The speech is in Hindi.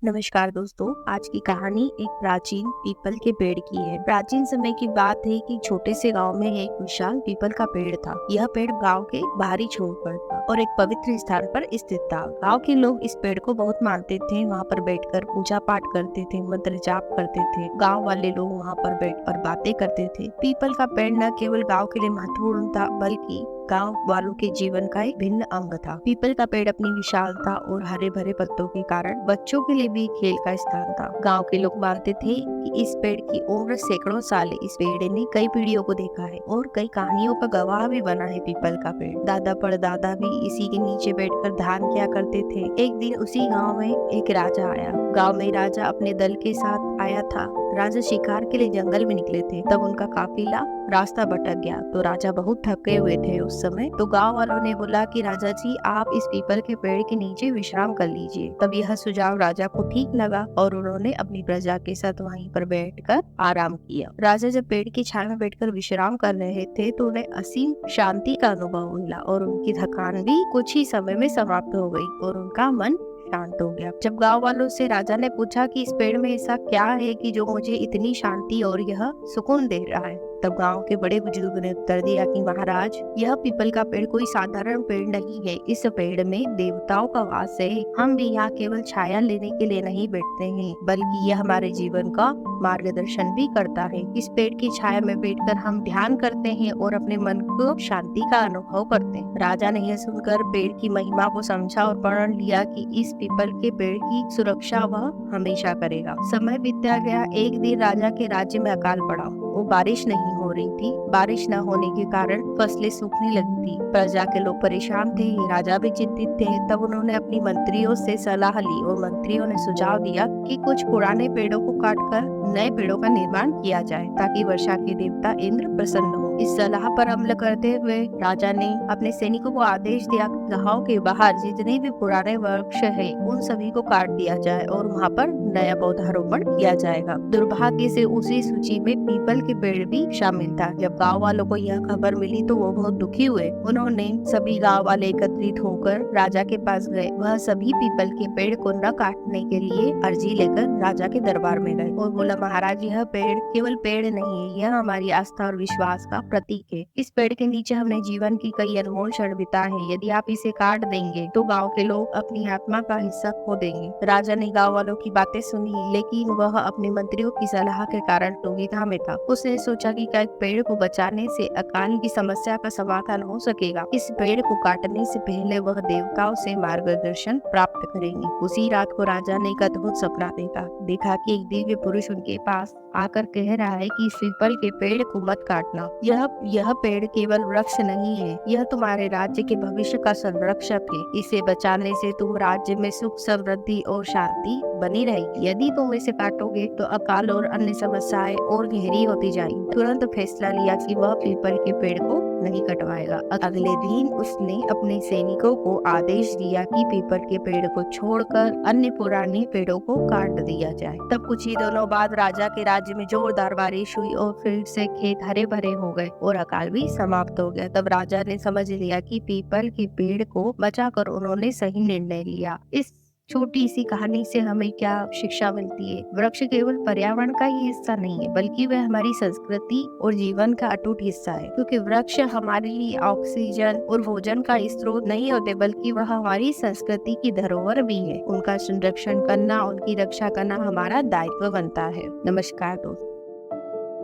नमस्कार दोस्तों, आज की कहानी एक प्राचीन पीपल के पेड़ की है। प्राचीन समय की बात है कि छोटे से गांव में एक विशाल पीपल का पेड़ था। यह पेड़ गांव के बाहरी छोर पर था और एक पवित्र स्थान पर स्थित था। गांव के लोग इस पेड़ को बहुत मानते थे। वहां पर बैठकर पूजा पाठ करते थे, मंत्र जाप करते थे। गांव वाले लोग वहां पर बैठकर बातें करते थे। पीपल का पेड़ न केवल गाँव के लिए महत्वपूर्ण था, बल्कि गांव वालों के जीवन का एक भिन्न अंग था। पीपल का पेड़ अपनी विशालता और हरे भरे पत्तों के कारण बच्चों के लिए भी खेल का स्थान था। गांव के लोग मानते थे कि इस पेड़ की उम्र सैकड़ों साल है। इस पेड़ ने कई पीढ़ियों को देखा है और कई कहानियों का गवाह भी बना है। पीपल का पेड़ दादा परदादा भी इसी के नीचे बैठकर ध्यान किया करते थे। एक दिन उसी गाँव में एक राजा आया। गाँव में राजा अपने दल के साथ आया था। राजा शिकार के लिए जंगल में निकले थे। तब उनका काफिला रास्ता भटक गया तो राजा बहुत थके हुए थे उस समय। तो गांव वालों ने बोला कि राजा जी, आप इस पीपल के पेड़ के नीचे विश्राम कर लीजिए। तब यह सुझाव राजा को ठीक लगा और उन्होंने अपनी प्रजा के साथ वहीं पर बैठकर आराम किया। राजा जब पेड़ की छाया में बैठकर विश्राम कर रहे थे तो उन्हें असीम शांति का अनुभव मिला और उनकी थकान भी कुछ ही समय में समाप्त हो गई और उनका मन शांत हो गया। जब गांव वालों से राजा ने पूछा कि इस पेड़ में ऐसा क्या है कि जो मुझे इतनी शांति और यह सुकून दे रहा है, तब गांव के बड़े बुजुर्ग ने उत्तर दिया कि महाराज, यह पीपल का पेड़ कोई साधारण पेड़ नहीं है। इस पेड़ में देवताओं का वास है। हम भी यहाँ केवल छाया लेने के लिए नहीं बैठते हैं, बल्कि यह हमारे जीवन का मार्गदर्शन भी करता है। इस पेड़ की छाया में बैठकर हम ध्यान करते हैं और अपने मन को शांति का अनुभव करते हैं। राजा ने यह सुनकर पेड़ की महिमा को समझा और प्रण लिया कि इस पीपल के पेड़ की सुरक्षा वह हमेशा करेगा। समय बीतता गया। एक दिन राजा के राज्य में अकाल पड़ा। वो बारिश नहीं हो रही थी। बारिश न होने के कारण फसलें सूखने लगी थी। प्रजा के लोग परेशान थे, राजा भी चिंतित थे। तब उन्होंने अपनी मंत्रियों से सलाह ली और मंत्रियों ने सुझाव दिया कि कुछ पुराने पेड़ों को काटकर नए पेड़ों का निर्माण किया जाए ताकि वर्षा के देवता इंद्र प्रसन्न हो। इस सलाह पर अमल करते हुए राजा ने अपने सैनिकों को आदेश दिया कि गांव के बाहर जितने भी पुराने वृक्ष है उन सभी को काट दिया जाए और वहाँ पर नया पौधारोपण किया जाएगा। दुर्भाग्य से उसी सूची में पीपल के पेड़ भी शामिल था। जब गांव वालों को यह खबर मिली तो वो बहुत दुखी हुए। उन्होंने सभी गांव वाले एकत्रित होकर राजा के पास गए। वह सभी पीपल के पेड़ को न काटने के लिए अर्जी लेकर राजा के दरबार में गए और बोला, महाराज, यह पेड़ केवल पेड़ नहीं है, यह हमारी आस्था और विश्वास का प्रतीक है। इस पेड़ के नीचे हमने जीवन की कई अनमोल क्षण बिताए हैं। यदि आप इसे काट देंगे तो गाँव के लोग अपनी आत्मा का हिस्सा खो देंगे। राजा ने गाँव वालों की बातें सुनी, लेकिन वह अपने मंत्रियों की सलाह के कारण दुविधा में था। उसने सोचा कि क्या पेड़ को बचाने से अकाल की समस्या का समाधान हो सकेगा। इस पेड़ को काटने से पहले वह देवताओं से मार्गदर्शन प्राप्त करेंगे। उसी रात को राजा ने एक अद्भुत सपना देखा कि एक दिव्य पुरुष उनके पास आकर कह रहा है कि इस पीपल के पेड़ को मत काटना। यह पेड़ केवल वृक्ष नहीं है, यह तुम्हारे राज्य के भविष्य का संरक्षक है। इसे बचाने से तुम राज्य में सुख, समृद्धि और शांति बनी रहेगी। यदि तुम इसे काटोगे तो अकाल और अन्य समस्याएं और गहरी होती जाएंगी। तुरंत फैसला लिया कि वह पीपल के पेड़ को नहीं कटवाएगा। अगले दिन उसने अपने सैनिकों को आदेश दिया कि पीपल के पेड़ को छोड़कर अन्य पुराने पेड़ों को काट दिया जाए। तब कुछ ही दिनों बाद राजा के राज्य में जोरदार बारिश हुई और फिर से खेत हरे भरे हो गए और अकाल भी समाप्त हो गया। तब राजा ने समझ लिया कि पीपल के पेड़ को बचाकर उन्होंने सही निर्णय लिया। इस छोटी सी कहानी से हमें क्या शिक्षा मिलती है? वृक्ष केवल पर्यावरण का ही हिस्सा नहीं है, बल्कि वह हमारी संस्कृति और जीवन का अटूट हिस्सा है। क्योंकि वृक्ष हमारे लिए ऑक्सीजन और भोजन का स्रोत नहीं होते, बल्कि वह हमारी संस्कृति की धरोहर भी है। उनका संरक्षण करना, उनकी रक्षा करना हमारा दायित्व बनता है। नमस्कार दोस्तों।